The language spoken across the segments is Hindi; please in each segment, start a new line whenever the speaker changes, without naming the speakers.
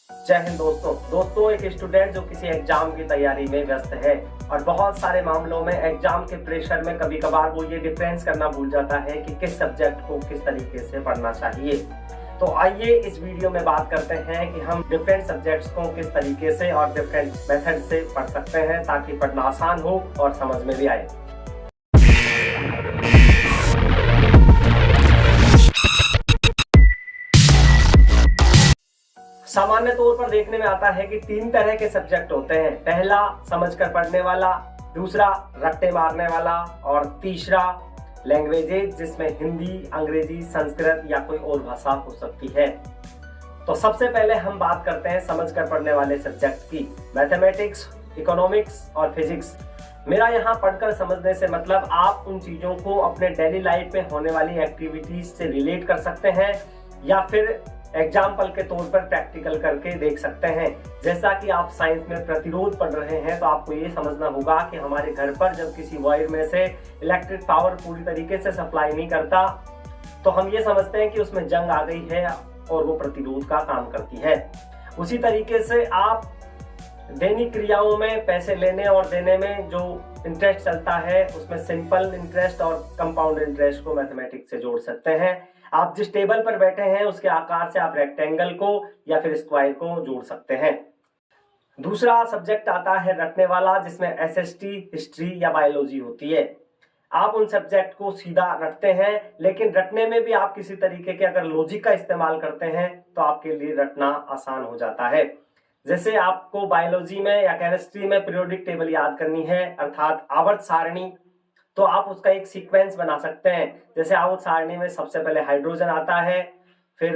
जय हिंद दोस्तों एक स्टूडेंट जो किसी एग्जाम की तैयारी में व्यस्त है और बहुत सारे मामलों में एग्जाम के प्रेशर में कभी कभार वो ये डिफरेंस करना भूल जाता है कि किस सब्जेक्ट को किस तरीके से पढ़ना चाहिए। तो आइए इस वीडियो में बात करते हैं कि हम डिफरेंट सब्जेक्ट्स को किस तरीके से और डिफरेंट मेथड से पढ़ सकते हैं ताकि पढ़ना आसान हो और समझ में भी आए। सामान्य तौर पर देखने में आता है कि 3 तरह के सब्जेक्ट होते हैं। पहला समझकर पढ़ने वाला, दूसरा रट्टे मारने वाला और तीसरा लैंग्वेजेस जिसमें हिंदी, अंग्रेजी, संस्कृत या कोई और भाषा हो सकती है। तो सबसे पहले हम बात करते हैं समझकर पढ़ने वाले सब्जेक्ट की। मैथमेटिक्स, इकोनॉमिक्स और फिजिक्स। मेरा यहाँ पढ़कर समझने से मतलब आप उन चीजों को अपने डेली लाइफ में होने वाली एक्टिविटीज से रिलेट कर सकते हैं या फिर एग्जाम्पल के तौर पर प्रैक्टिकल करके देख सकते हैं। जैसा कि आप साइंस में प्रतिरोध पढ़ रहे हैं तो आपको ये समझना होगा कि हमारे घर पर जब किसी वायर में से इलेक्ट्रिक पावर पूरी तरीके से सप्लाई नहीं करता तो हम ये समझते हैं कि उसमें जंग आ गई है और वो प्रतिरोध का काम करती है। उसी तरीके से आप दैनिक क्रियाओं में पैसे लेने और देने में जो इंटरेस्ट चलता है उसमें सिंपल इंटरेस्ट और कंपाउंड इंटरेस्ट को मैथमेटिक्स से जोड़ सकते हैं। आप जिस टेबल पर बैठे हैं उसके आकार से आप रेक्टेंगल को या फिर स्क्वायर को जोड़ सकते हैं। दूसरा सब्जेक्ट आता है रटने वाला जिसमें एसएसटी, हिस्ट्री या बायोलॉजी होती है। आप उन सब्जेक्ट को सीधा रटते हैं, लेकिन रटने में भी आप किसी तरीके के अगर लॉजिक का इस्तेमाल करते हैं तो आपके लिए रटना आसान हो जाता है। जैसे आपको बायोलॉजी में या केमिस्ट्री में पीरियोडिक टेबल याद करनी है अर्थात आवर्त सारणी, तो आप उसका एक सीक्वेंस बना सकते हैं। जैसे आवर्त सारणी में सबसे पहले हाइड्रोजन आता है, फिर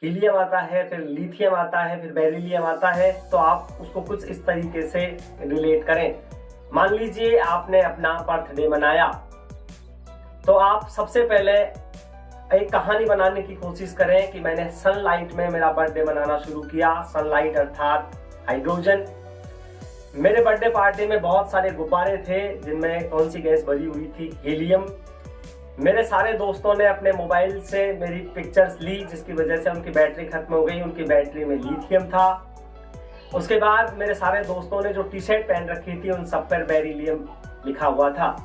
हीलियम आता है, फिर लिथियम आता है, फिर बेरिलियम आता है। तो आप उसको कुछ इस तरीके से रिलेट करें। मान लीजिए आपने अपना बर्थडे मनाया तो आप सबसे पहले एक कहानी बनाने की कोशिश करें कि मैंने सनलाइट में मेरा बर्थडे मनाना शुरू किया। सनलाइट अर्थात हाइड्रोजन। मेरे बर्थडे पार्टी में बहुत सारे गुब्बारे थे जिनमें कौन सी गैस भरी हुई थी? हीलियम। मेरे सारे दोस्तों ने अपने मोबाइल से मेरी पिक्चर्स ली जिसकी वजह से उनकी बैटरी खत्म हो गई, उनकी बैटरी में लिथियम था। उसके बाद मेरे सारे दोस्तों ने जो टी शर्ट पहन रखी थी उन सब पर बेरिलियम लिखा हुआ था।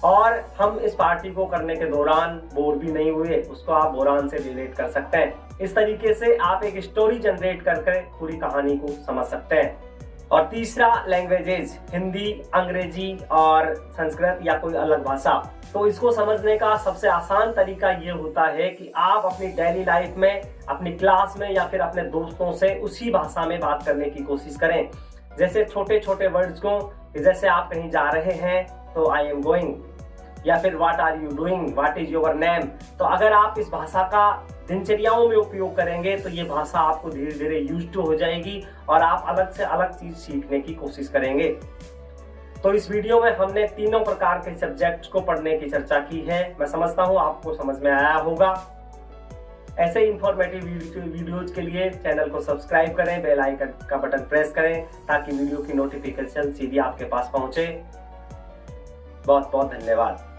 और हम इस पार्टी को करने के दौरान बोर भी नहीं हुए, उसको आप बोरान से रिलेट कर सकते हैं। इस तरीके से आप एक स्टोरी जनरेट करके पूरी कहानी को समझ सकते हैं। और तीसरा लैंग्वेजेस, हिंदी, अंग्रेजी और संस्कृत या कोई अलग भाषा। तो इसको समझने का सबसे आसान तरीका ये होता है कि आप अपनी डेली लाइफ में, अपनी क्लास में या फिर अपने दोस्तों से उसी भाषा में बात करने की कोशिश करें। जैसे छोटे छोटे वर्ड्स को, जैसे आप कहीं जा रहे हैं तो आई एम गोइंग, या फिर what are you doing, what is your name. तो अगर आप इस भाषा का दिनचर्याओं में उपयोग करेंगे तो ये भाषा आपको धीरे धीरे यूज्ड टू हो जाएगी और आप अलग से अलग चीज सीखने की कोशिश करेंगे। तो इस वीडियो में हमने तीनों प्रकार के सब्जेक्ट्स को पढ़ने की चर्चा की है। मैं समझता हूँ आपको समझ में आया होगा। ऐसे ही इंफॉर्मेटिव वीडियोज के लिए चैनल को सब्सक्राइब करें, बेल आइकन का बटन प्रेस करें ताकि वीडियो की नोटिफिकेशन सीधी आपके पास पहुंचे। बहुत बहुत धन्यवाद।